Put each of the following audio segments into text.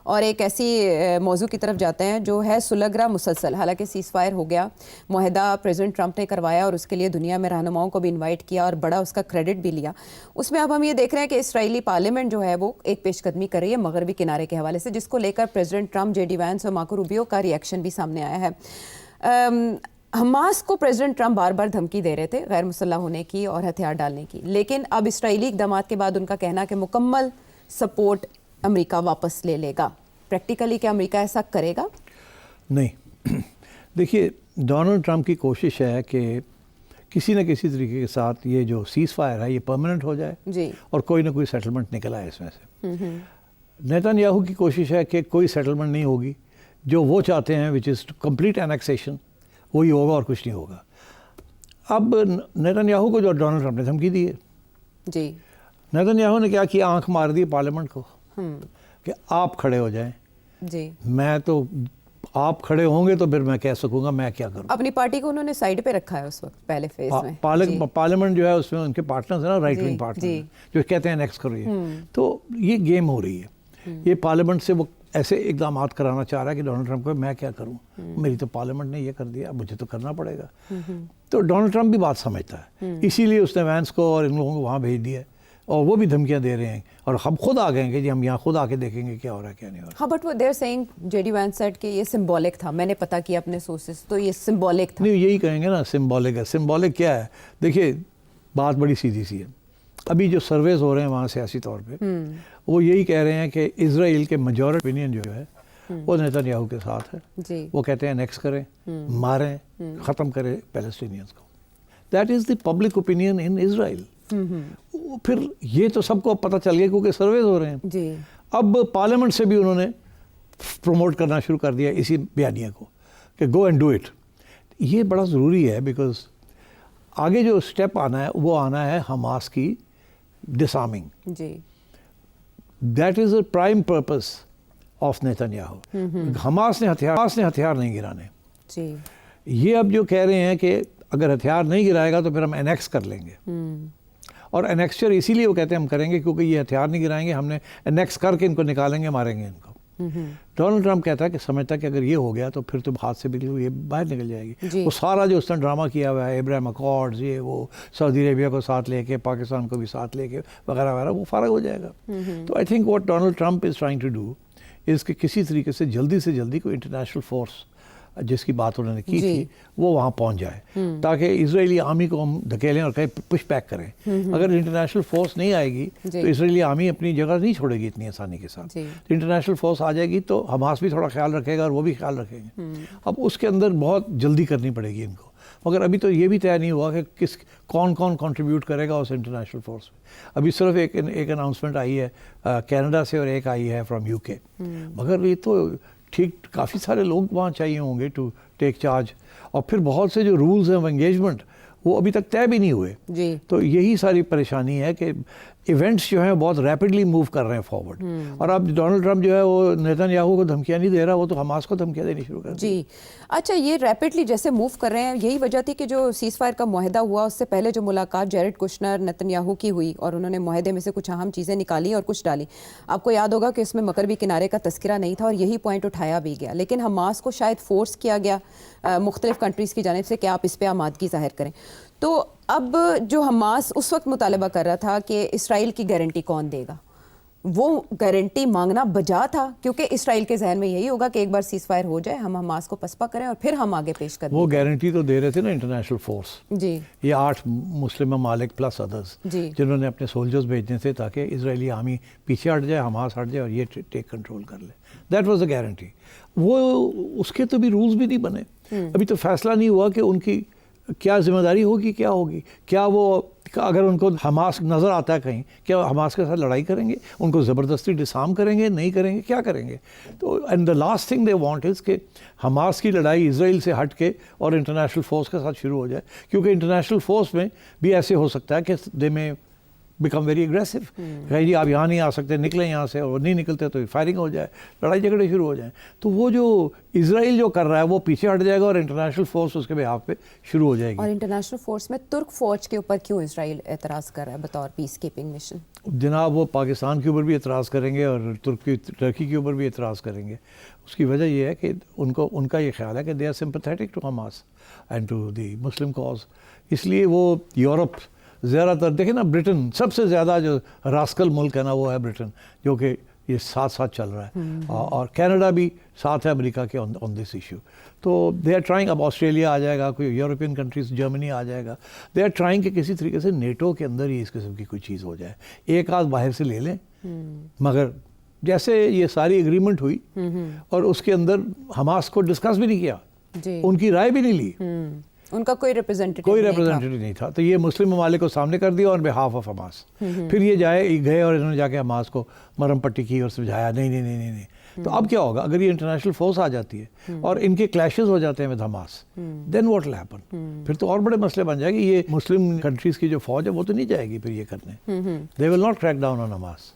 اور ایک ایسی موضوع کی طرف جاتے ہیں جو ہے سلگرا مسلسل. حالانکہ سیز فائر ہو گیا, معاہدہ پریزیڈنٹ ٹرمپ نے کروایا اور اس کے لیے دنیا میں رہنماؤں کو بھی انوائٹ کیا اور بڑا اس کا کریڈٹ بھی لیا. اس میں اب ہم یہ دیکھ رہے ہیں کہ اسرائیلی پارلیمنٹ جو ہے وہ ایک پیش قدمی کر رہی ہے مغربی کنارے کے حوالے سے, جس کو لے کر president Trump, J D Vance اور مارکو روبیو کا ری ایکشن بھی سامنے آیا ہے. حماس کو پریزیڈنٹ ٹرمپ بار بار دھمکی دے رہے تھے غیر مسلح ہونے کی اور ہتھیار ڈالنے کی, لیکن اب اسرائیلی اقدامات کے بعد ان کا کہنا کہ مکمل سپورٹ امریکہ واپس لے لے گا. پریکٹیکلی کیا امریکہ ایسا کرے گا؟ نہیں. دیکھیے, ڈونلڈ ٹرمپ کی کوشش ہے کہ کسی نہ کسی طریقے کے ساتھ یہ جو سیز فائر ہے یہ پرماننٹ ہو جائے جی, اور کوئی نہ کوئی سیٹلمنٹ نکل آئے اس میں سے. نیتن یاہو کی کوشش ہے کہ کوئی سیٹلمنٹ نہیں ہوگی, جو وہ چاہتے ہیں وچ از کمپلیٹ اینیکسیشن, وہی ہوگا اور کچھ نہیں ہوگا. اب نیتن یاہو کو جو ڈونلڈ ٹرمپ نے دھمکی دی ہے, جی, نیتن یاہو نے کیا کیا, آنکھ مار دی پارلیمنٹ کو کہ آپ کھڑے ہو جائیں. جی, میں تو آپ کھڑے ہوں گے تو پھر میں کہہ سکوں گا میں کیا کروں. اپنی پارٹی کو انہوں نے سائیڈ پہ رکھا ہے اس وقت پہلے فیز میں. پارلیمنٹ جو ہے اس میں ان کے پارٹنرز ہیں نا, رائٹ ونگ پارٹنر, جو کہتے ہیں نیکسٹ کرو یہ. تو یہ گیم ہو رہی ہے. یہ پارلیمنٹ سے وہ ایسے اقدامات کرانا چاہ رہا ہے کہ ڈونلڈ ٹرمپ کو میں کیا کروں, میری تو پارلیمنٹ نے یہ کر دیا, مجھے تو کرنا پڑے گا. تو ڈونلڈ ٹرمپ بھی بات سمجھتا ہے, اسی لیے اس نے وینس کو اور ان لوگوں کو وہاں بھیج دیا ہے, اور وہ بھی دھمکیاں دے رہے ہیں, اور ہم خود آ گئے ہیں کہ جی ہم یہاں خود آ کے دیکھیں گے کیا ہو رہا ہے کیا نہیں ہو رہا. ہاں, بٹ وہ دیر سینگ, جے ڈی وینس سیٹ کہ یہ سمبولک تھا, میں نے پتا کیا اپنے سورسز, تو یہ سمبولک تھا. نہیں, یہی کہیں گے نا سمبولک ہے. سمبولک کیا ہے؟ دیکھیے, بات بڑی سیدھی سی ہے. ابھی جو سرویز ہو رہے ہیں وہاں سیاسی طور پہ, وہ یہی کہہ رہے ہیں کہ اسرائیل کے میجورٹی اوپینین جو ہے وہ نیتن یاہو کے ساتھ ہے. جی, وہ کہتے ہیں نیکس کریں, ماریں, ختم کریں پیلسٹینینز کو. That is the public opinion in Israel. پھر یہ تو سب کو پتہ چل گیا کیونکہ سرویز ہو رہے ہیں. جی, اب پارلیمنٹ سے بھی انہوں نے پروموٹ کرنا شروع کر دیا اسی بیانیہ کو کہ گو اینڈ ڈو اٹ. یہ بڑا ضروری ہے بیکاز آگے جو اسٹیپ آنا ہے وہ آنا ہے حماس کی ڈسارمنگ. جی, that is a prime purpose of Netanyahu. Hamas نے ہتھیار نہیں گرانے. جی, یہ اب جو کہہ رہے ہیں کہ اگر ہتھیار نہیں گرائے گا تو پھر ہم انیکس کر لیں گے. اور انیکسچر اسی لیے وہ کہتے ہیں ہم کریں گے کیونکہ یہ ہتھیار نہیں گرائیں گے, ہم نے انیکس کر کے ان کو نکالیں گے, ماریں گے ان کو. ڈونلڈ ٹرمپ کہتا ہے کہ سمجھتا کہ اگر یہ ہو گیا تو پھر تو ہاتھ سے بالکل یہ باہر نکل جائے گی. وہ سارا جو اس نے ڈرامہ کیا ہوا ہے, ابراہیم اکارڈز, یہ وہ سعودی عربیہ کو ساتھ لے کے, پاکستان کو بھی ساتھ لے کے وغیرہ وغیرہ, وہ فارغ ہو جائے گا. تو I think what Donald Trump is trying to do is کہ کسی طریقے سے جلدی کوئی انٹرنیشنل فورس جس کی بات انہوں نے کی تھی وہ وہاں پہنچ جائے تاکہ اسرائیلی آرمی کو ہم دھکیلیں اور کہیں پش بیک کریں. اگر انٹرنیشنل فورس نہیں آئے گی تو اسرائیلی آرمی اپنی جگہ نہیں چھوڑے گی اتنی آسانی کے ساتھ. انٹرنیشنل فورس آ جائے گی تو حماس بھی تھوڑا خیال رکھے گا اور وہ بھی خیال رکھیں گے. اب اس کے اندر بہت جلدی کرنی پڑے گی ان کو, مگر ابھی تو یہ بھی طے نہیں ہوا کہ کون کنٹریبیوٹ کرے گا اس انٹرنیشنل فورس میں. ابھی صرف ایک اناؤنسمنٹ آئی ہے کینیڈا سے اور ایک آئی ہے فرام یو کے, مگر یہ تو ٹھیک کافی سارے لوگ وہاں چاہیے ہوں گے ٹو ٹیک چارج, اور پھر بہت سے جو رولز ہیں انگیجمنٹ وہ ابھی تک طے بھی نہیں ہوئے. تو یہی ساری پریشانی ہے کہ ایونٹس جو ہیں بہت ریپڈلی موو کر رہے ہیں فارورڈ. اور اب ڈونلڈ ٹرمپ جو ہے وہ نیتن یاہو کو دھمکیاں نہیں دے رہا, وہ تو حماس کو دھمکیاں دینی شروع کر دی. جی, اچھا, یہ ریپڈلی جیسے موو کر رہے ہیں, یہی وجہ تھی کہ جو سیز فائر کا معاہدہ ہوا اس سے پہلے جو ملاقات جیرڈ کشنر نیتن یاہو کی ہوئی اور انہوں نے معاہدے میں سے کچھ اہم چیزیں نکالی اور کچھ ڈالی. آپ کو یاد ہوگا کہ اس میں مغربی کنارے کا تذکرہ نہیں تھا اور یہی پوائنٹ اٹھایا بھی گیا, لیکن حماس کو شاید فورس کیا گیا مختلف کنٹریز کی جانب سے کہ آپ اس پہ آمادگی ظاہر کریں. تو اب جو حماس اس وقت مطالبہ کر رہا تھا کہ اسرائیل کی گارنٹی کون دے گا, وہ گارنٹی مانگنا بجا تھا, کیونکہ اسرائیل کے ذہن میں یہی ہوگا کہ ایک بار سیز فائر ہو جائے, ہم حماس کو پسپا کریں اور پھر ہم آگے پیش کریں. وہ گارنٹی تو دے رہے تھے نا انٹرنیشنل فورس. جی, یہ 8 مسلم ممالک پلس ادرس جنہوں نے اپنے سولجرز بھیجنے تھے تاکہ اسرائیلی آرمی پیچھے ہٹ جائے, حماس ہٹ جائے اور یہ ٹیک کنٹرول کر لے. That was a guarantee. وہ اس کے تو بھی رولز بھی نہیں بنے. ابھی تو فیصلہ نہیں ہوا کہ ان کی کیا ذمہ داری ہوگی, کیا ہوگی, کیا وہ اگر ان کو حماس نظر آتا ہے کہیں, کیا حماس کے ساتھ لڑائی کریں گے, ان کو زبردستی ڈسارم کریں گے, نہیں کریں گے, کیا کریں گے. تو and the last thing they want is کہ حماس کی لڑائی اسرائیل سے ہٹ کے اور انٹرنیشنل فورس کے ساتھ شروع ہو جائے, کیونکہ انٹرنیشنل فورس میں بھی ایسے ہو سکتا ہے کہ دے میں بیکم ویری اگریسو کہ جی آپ یہاں نہیں آ سکتے, نکلیں یہاں سے, اور نہیں نکلتے تو فائرنگ ہو جائے, لڑائی جھگڑے شروع ہو جائیں. تو وہ جو اسرائیل جو کر رہا ہے وہ پیچھے ہٹ جائے گا اور انٹرنیشنل فورس اس کے بہاف پہ شروع ہو جائے گی. اور انٹرنیشنل فورس میں ترک فوج کے اوپر کیوں اسرائیل اعتراض کر رہا ہے بطور پیس کیپنگ مشن؟ جناب وہ پاکستان کے اوپر بھی اعتراض کریں گے اور ترکی کے اوپر بھی اعتراض کریں گے. اس کی وجہ یہ ہے کہ ان کا یہ خیال ہے کہ they are sympathetic to Hamas and to the Muslim cause. اس لیے وہ یورپ زیادہ تر دیکھیں نا, برٹن سب سے زیادہ جو راسکل ملک ہے نا وہ ہے برٹن, جو کہ یہ ساتھ ساتھ چل رہا ہے, اور کینیڈا بھی ساتھ ہے امریکہ کے آن دس ایشو. تو دے آر ٹرائنگ, اب آسٹریلیا آ جائے گا, کوئی یورپین کنٹریز, جرمنی آ جائے گا. دے آر ٹرائنگ کہ کسی طریقے سے نیٹو کے اندر ہی اس قسم کی کوئی چیز ہو جائے, ایک آدھ باہر سے لے لیں. مگر جیسے یہ ساری اگریمنٹ ہوئی اور اس کے اندر حماس کو ڈسکس بھی نہیں کیا, ان کی رائے بھی نہیں لی, ان کا کوئی ریپرزینٹیٹیو نہیں تھا. تو یہ مسلم ممالک کو سامنے کر دیا آن بہاف آف حماس. پھر یہ گئے اور انہوں نے جا کے حماس کو مرہم پٹی کی اور سمجھایا نہیں. تو اب کیا ہوگا اگر یہ انٹرنیشنل فورس آ جاتی ہے اور ان کے کلیشز ہو جاتے ہیں with Hamas, then what will happen? پھر تو اور بڑے مسئلے بن جائے گی. یہ مسلم کنٹریز کی جو فوج ہے وہ تو نہیں جائے گی پھر یہ کرنے, they will not crack down on Hamas.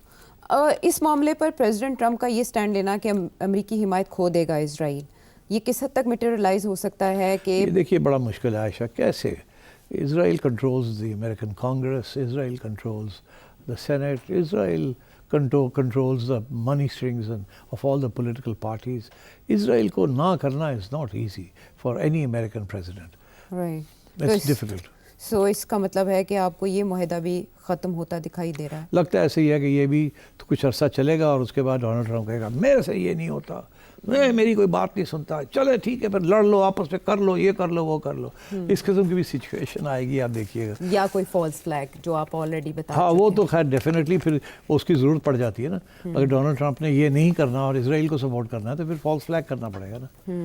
اس معاملے پر پریزیڈنٹ ٹرمپ کا یہ سٹینڈ لینا کہ امریکی حمایت کھو دے گا اسرائیل, یہ کس حد تک میٹیریلائز ہو سکتا ہے؟ کہ دیکھیے بڑا مشکل ہے عائشہ, کیسے Israel controls the American Congress, Israel controls the Senate, Israel controls the money strings of all the political parties. Israel کو نہ کرنا is not easy for any American president. Right. It's difficult. سو اس کا مطلب ہے کہ آپ کو یہ معاہدہ بھی ختم ہوتا دکھائی دے رہا ہے؟ لگتا ہے ایسے ہی ہے کہ یہ بھی تو کچھ عرصہ چلے گا اور اس کے بعد ڈونلڈ ٹرمپ کہے گا میرے سے یہ نہیں ہوتا, میری کوئی بات نہیں سنتا, چلے ٹھیک ہے پھر لڑ لو آپس میں, کر لو یہ کر لو وہ کر لو. اس قسم کی بھی سچویشن آئے گی, آپ دیکھیے گا. یا کوئی فالس فلیگ جو آپ آلریڈی بتا ہاں وہ تو خیر ڈیفینیٹلی پھر اس کی ضرورت پڑ جاتی ہے نا. اگر ڈونلڈ ٹرمپ نے یہ نہیں کرنا اور اسرائیل کو سپورٹ کرنا ہے تو پھر فالس فلیگ کرنا پڑے گا نا.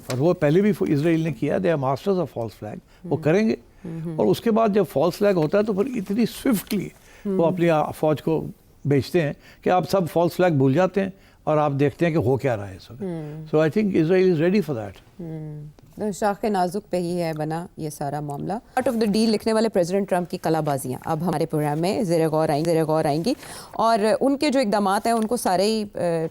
اور وہ پہلے بھی اسرائیل نے کیا, they are masters of false flag, وہ کریں گے. اور اس کے بعد جب فالس فلیگ ہوتا ہے تو پھر اتنی سوئفٹلی وہ اپنی فوج کو بیچتے ہیں کہ آپ سب فالس فلیگ بھول جاتے ہیں اور آپ دیکھتے ہیں کہ ہو کیا رہا ہے اس وقت. So I think Israel is ready for that. شاخ نازک پہ ہی ہے بنا یہ سارا معاملہ. آؤٹ آف دا ڈیل لکھنے والے پریزیڈنٹ ٹرمپ کی کلا بازیاں اب ہمارے پروگرام میں زیر غور آئیں گی, اور ان کے جو اقدامات ہیں ان کو سارے ہی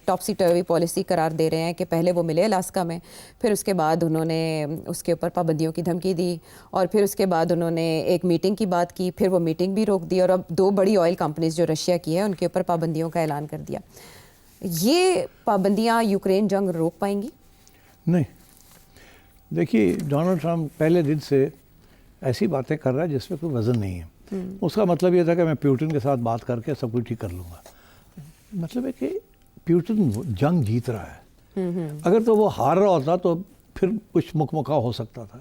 ٹاپسی ٹروی پالیسی قرار دے رہے ہیں. کہ پہلے وہ ملے الاسکا میں, پھر اس کے بعد انہوں نے اس کے اوپر پابندیوں کی دھمکی دی, اور پھر اس کے بعد انہوں نے ایک میٹنگ کی بات کی, پھر وہ میٹنگ بھی روک دی, اور اب 2 بڑی آئل کمپنیز جو رشیا کی ہے ان کے اوپر پابندیوں کا اعلان کر دیا. یہ پابندیاں یوکرین جنگ روک پائیں گی؟ نہیں. دیکھیے ڈونلڈ ٹرمپ پہلے دن سے ایسی باتیں کر رہا ہے جس میں کوئی وزن نہیں ہے. اس کا مطلب یہ تھا کہ میں پیوٹن کے ساتھ بات کر کے سب کچھ ٹھیک کر لوں گا. مطلب ہے کہ پیوٹن جنگ جیت رہا ہے. اگر تو وہ ہار رہا ہوتا تو پھر کچھ مکمکا ہو سکتا تھا.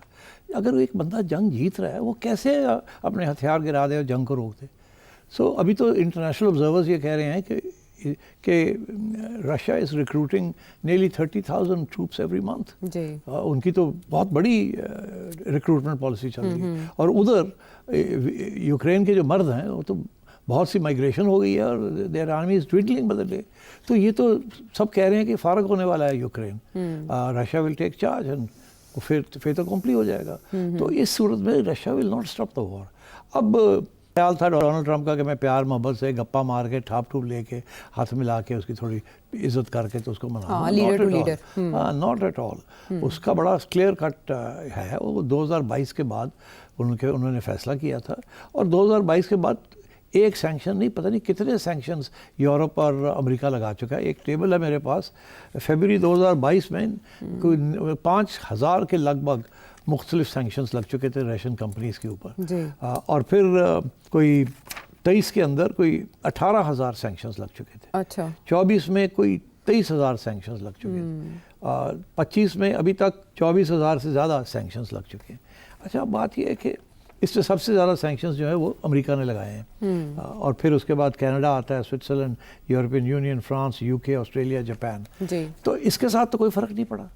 اگر ایک بندہ جنگ جیت رہا ہے وہ کیسے اپنے ہتھیار گرا دے اور جنگ کو روک دے؟ سو ابھی تو انٹرنیشنل آبزرورز یہ کہہ رہے ہیں کہ Russia is recruiting nearly 30,000 troops every month. ان کی تو بہت بڑی ریکروٹمنٹ پالیسی چل رہی ہے. اور ادھر یوکرین کے جو مرد ہیں وہ تو بہت سی مائگریشن ہو گئی ہے اور their army is dwindling by the day. تو یہ تو سب کہہ رہے ہیں کہ فارغ ہونے والا ہے Ukraine, Russia will take charge and پھر تو کمپلی ہو جائے گا. تو اس صورت میں Russia will not stop the war. اب خیال تھا ڈونلڈ ٹرمپ کا کہ میں پیار محبت سے گپا مار کے ٹھاپ ٹوپ لے کے ہاتھ ملا کے اس کی تھوڑی عزت کر کے تو اس کو منانا. Not at all. اس کا بڑا کلیئر کٹ ہے. وہ 2022 کے بعد انہوں نے فیصلہ کیا تھا, اور 2022 کے بعد ایک سینکشن نہیں, پتہ نہیں کتنے سینکشنز یورپ اور امریکہ لگا چکا ہے. ایک ٹیبل ہے میرے پاس, فیبرری 2022 میں کوئی 5,000 کے لگ بھگ مختلف سینکشنز لگ چکے تھے ریشن کمپنیز کے اوپر. اور پھر کوئی 23 کے اندر کوئی 18,000 سینکشنز لگ چکے تھے. 24 میں کوئی 23,000 سینکشنز لگ چکے تھے. 25 میں ابھی تک 24,000 سے زیادہ سینکشنز لگ چکے ہیں. اچھا بات یہ ہے کہ اس میں سب سے زیادہ سینکشنز جو ہیں وہ امریکہ نے لگائے ہیں, اور پھر اس کے بعد کینیڈا آتا ہے, Switzerland, European union, France, UK, Australia, Japan. تو اس کے ساتھ تو کوئی فرق نہیں پڑا.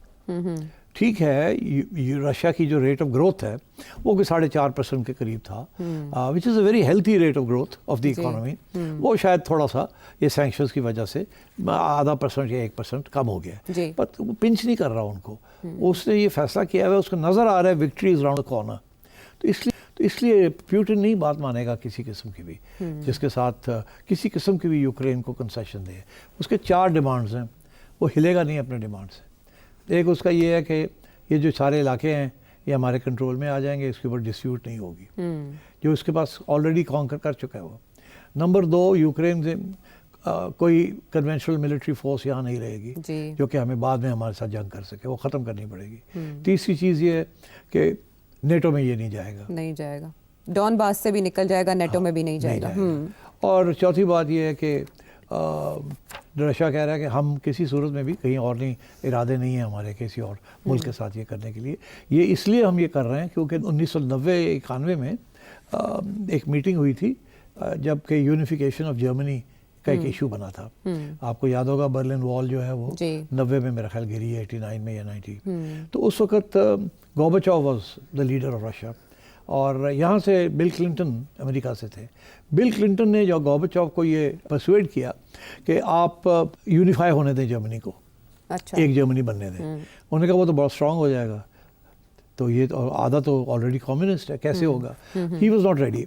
ٹھیک ہے رشیا کی جو ریٹ آف گروتھ ہے وہ کوئی 4.5% کے قریب تھا, which is a very healthy rate of growth of the economy. وہ شاید تھوڑا سا یہ سینکشنز کی وجہ سے 0.5% یا 1% کم ہو گیا, بٹ وہ پنچ نہیں کر رہا ان کو. اس نے یہ فیصلہ کیا ہے, اس کو نظر آ رہا ہے victory is round the corner. تو اس لیے تو اس لیے پیوٹن نہیں بات مانے گا کسی قسم کی بھی جس کے ساتھ کسی قسم کی بھی یوکرین کو کنسیشن دے. اس کے 4 ڈیمانڈز ہیں, وہ ہلے گا نہیں اپنے ڈیمانڈ سے. ایک اس کا یہ ہے کہ یہ جو سارے علاقے ہیں یہ ہمارے کنٹرول میں آ جائیں گے, اس کے اوپر ڈسپیوٹ نہیں ہوگی, جو اس کے پاس آلریڈی کانکر کر چکا ہے وہ. نمبر 2, یوکرین سے کوئی کنونشنل ملٹری فورس یہاں نہیں رہے گی جو کہ ہمیں بعد میں ہمارے ساتھ جنگ کر سکے, وہ ختم کرنی پڑے گی. تیسری چیز یہ ہے کہ نیٹو میں یہ نہیں جائے گا, ڈون باس سے بھی نکل جائے گا, نیٹو میں بھی نہیں جائے گا. اور چوتھی بات یہ ہے کہ رشیا کہہ رہا ہے کہ ہم کسی صورت میں بھی کہیں اور نہیں, ارادے نہیں ہیں ہمارے کسی اور ملک کے ساتھ یہ کرنے کے لیے. یہ اس لیے ہم یہ کر رہے ہیں کیونکہ 1990-91 میں ایک میٹنگ ہوئی تھی جب کہ یونیفیکیشن آف جرمنی کا ایک ایشو بنا تھا. آپ کو یاد ہوگا برلن وال جو ہے وہ 90 میں میرا خیال گری ہے, 89 میں یا 90. تو اس وقت Gorbachev was the leader of Russia, اور یہاں سے بل کلنٹن امریکہ سے تھے. بل کلنٹن نے جو گورباچوف کو یہ پرسویڈ کیا کہ آپ یونیفائی ہونے دیں جرمنی کو, ایک جرمنی بننے دیں. انہوں نے کہا وہ تو بہت اسٹرانگ ہو جائے گا, تو یہ آدھا تو آلریڈی کمیونسٹ ہے, کیسے ہوگا. He was not ready.